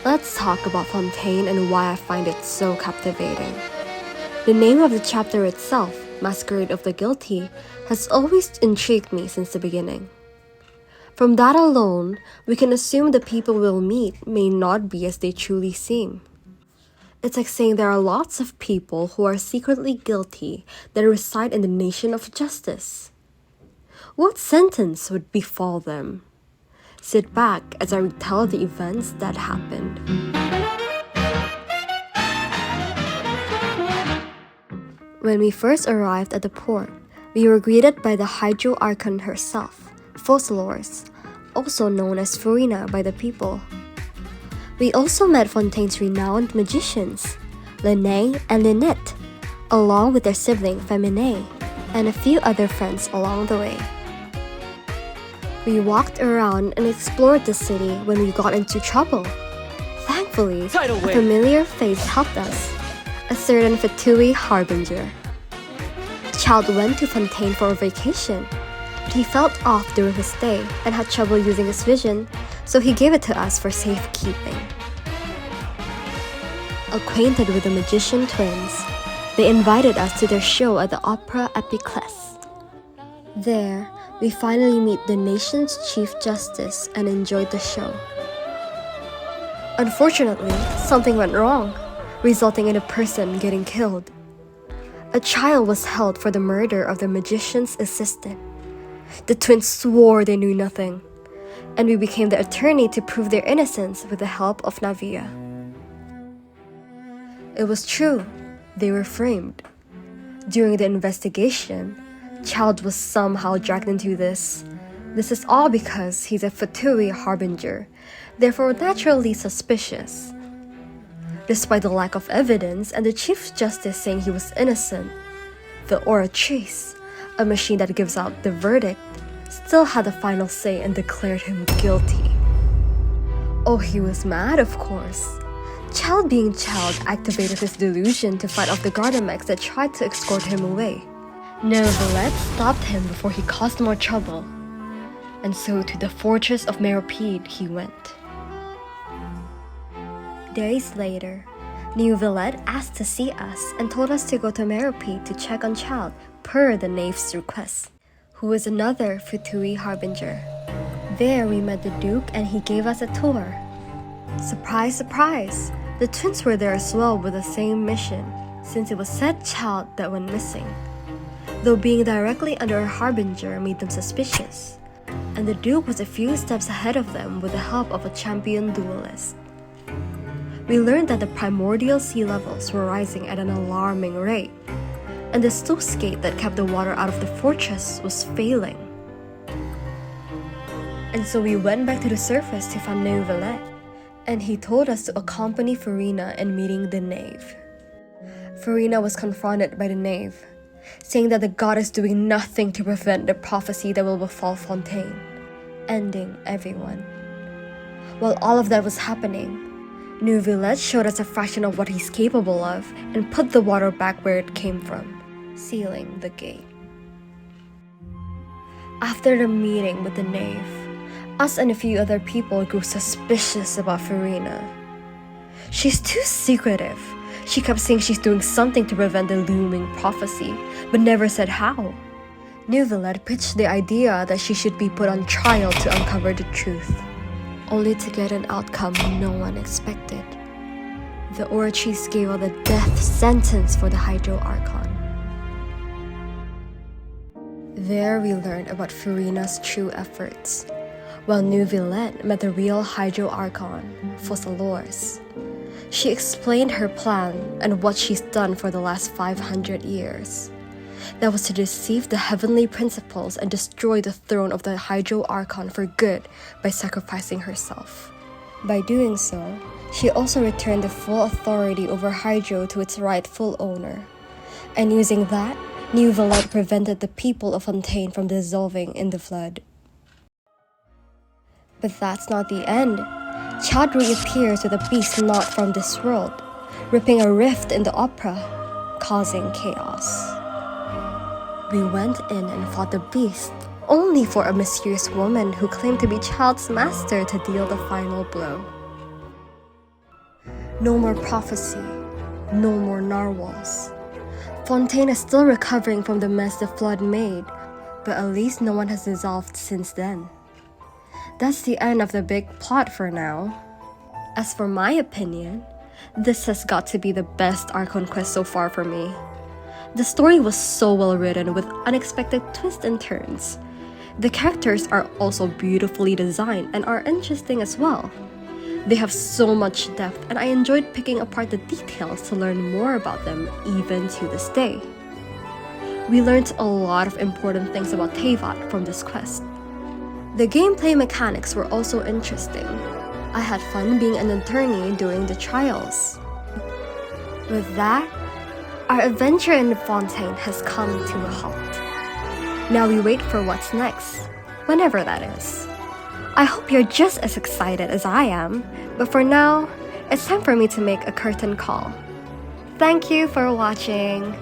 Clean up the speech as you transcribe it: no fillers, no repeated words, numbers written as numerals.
Let's talk about Fontaine and why I find it so captivating. The name of the chapter itself, Masquerade of the Guilty, has always intrigued me since the beginning. From that alone, we can assume the people we'll meet may not be as they truly seem. It's like saying there are lots of people who are secretly guilty that reside in the nation of justice. What sentence would befall them? Sit back as I retell the events that happened. When we first arrived at the port, we were greeted by the Hydro Archon herself, Fossilors, also known as Farina by the people. We also met Fontaine's renowned magicians, Linné and Lynette, along with their sibling Féminin, and a few other friends along the way. We walked around and explored the city when we got into trouble. Thankfully, a familiar face helped us, a certain Fatui Harbinger. Child went to Fontaine for a vacation. He felt off during his stay and had trouble using his vision, so he gave it to us for safekeeping. Acquainted with the magician twins, they invited us to their show at the Opera Epiclese. There, we finally meet the nation's Chief Justice and enjoyed the show. Unfortunately, something went wrong, resulting in a person getting killed. A child was held for the murder of the magician's assistant. The twins swore they knew nothing, and we became the attorney to prove their innocence with the help of Navia. It was true, they were framed. During the investigation, Child was somehow dragged into this. This is all because he's a Fatui Harbinger, therefore naturally suspicious. Despite the lack of evidence and the Chief Justice saying he was innocent, the Oratrice, a machine that gives out the verdict, still had the final say and declared him guilty. Oh, he was mad, of course. Child being Child activated his delusion to fight off the Gardamex that tried to escort him away. Neuvillette stopped him before he caused more trouble, and so to the fortress of Meropide he went. Days later, Neuvillette asked to see us and told us to go to Meropide to check on Child per the knave's request, who is another Fatui Harbinger. There we met the Duke and he gave us a tour. Surprise, surprise! The twins were there as well with the same mission, since it was said Child that went missing. Though being directly under a Harbinger made them suspicious, and the Duke was a few steps ahead of them with the help of a champion duelist. We learned that the primordial sea levels were rising at an alarming rate, and the sluice gate that kept the water out of the fortress was failing. And so we went back to the surface to find Neuvillette, and he told us to accompany Farina in meeting the knave. Farina was confronted by the knave, saying that the god is doing nothing to prevent the prophecy that will befall Fontaine, ending everyone. While all of that was happening, Neuvillette showed us a fraction of what he's capable of and put the water back where it came from, sealing the gate. After the meeting with the knave, us and a few other people grew suspicious about Farina. She's too secretive. She kept saying she's doing something to prevent the looming prophecy, but never said how. Neuvillette pitched the idea that she should be put on trial to uncover the truth, only to get an outcome no one expected. The Oratrice gave out a death sentence for the Hydro Archon. There we learned about Farina's true efforts, while Neuvillette met the real Hydro Archon, Fossilors. She explained her plan and what she's done for the last 500 years. That was to deceive the heavenly principles and destroy the throne of the Hydro Archon for good by sacrificing herself. By doing so, she also returned the full authority over Hydro to its rightful owner. And using that, Neuvillette prevented the people of Fontaine from dissolving in the flood. But that's not the end. Child reappears with a beast not from this world, ripping a rift in the opera, causing chaos. We went in and fought the beast, only for a mysterious woman who claimed to be Child's master to deal the final blow. No more prophecy, no more narwhals. Fontaine is still recovering from the mess the flood made, but at least no one has dissolved since then. That's the end of the big plot for now. As for my opinion, this has got to be the best Archon quest so far for me. The story was so well written with unexpected twists and turns. The characters are also beautifully designed and are interesting as well. They have so much depth, and I enjoyed picking apart the details to learn more about them even to this day. We learned a lot of important things about Teyvat from this quest. The gameplay mechanics were also interesting. I had fun being an attorney during the trials. With that, our adventure in Fontaine has come to a halt. Now we wait for what's next, whenever that is. I hope you're just as excited as I am, but for now, it's time for me to make a curtain call. Thank you for watching.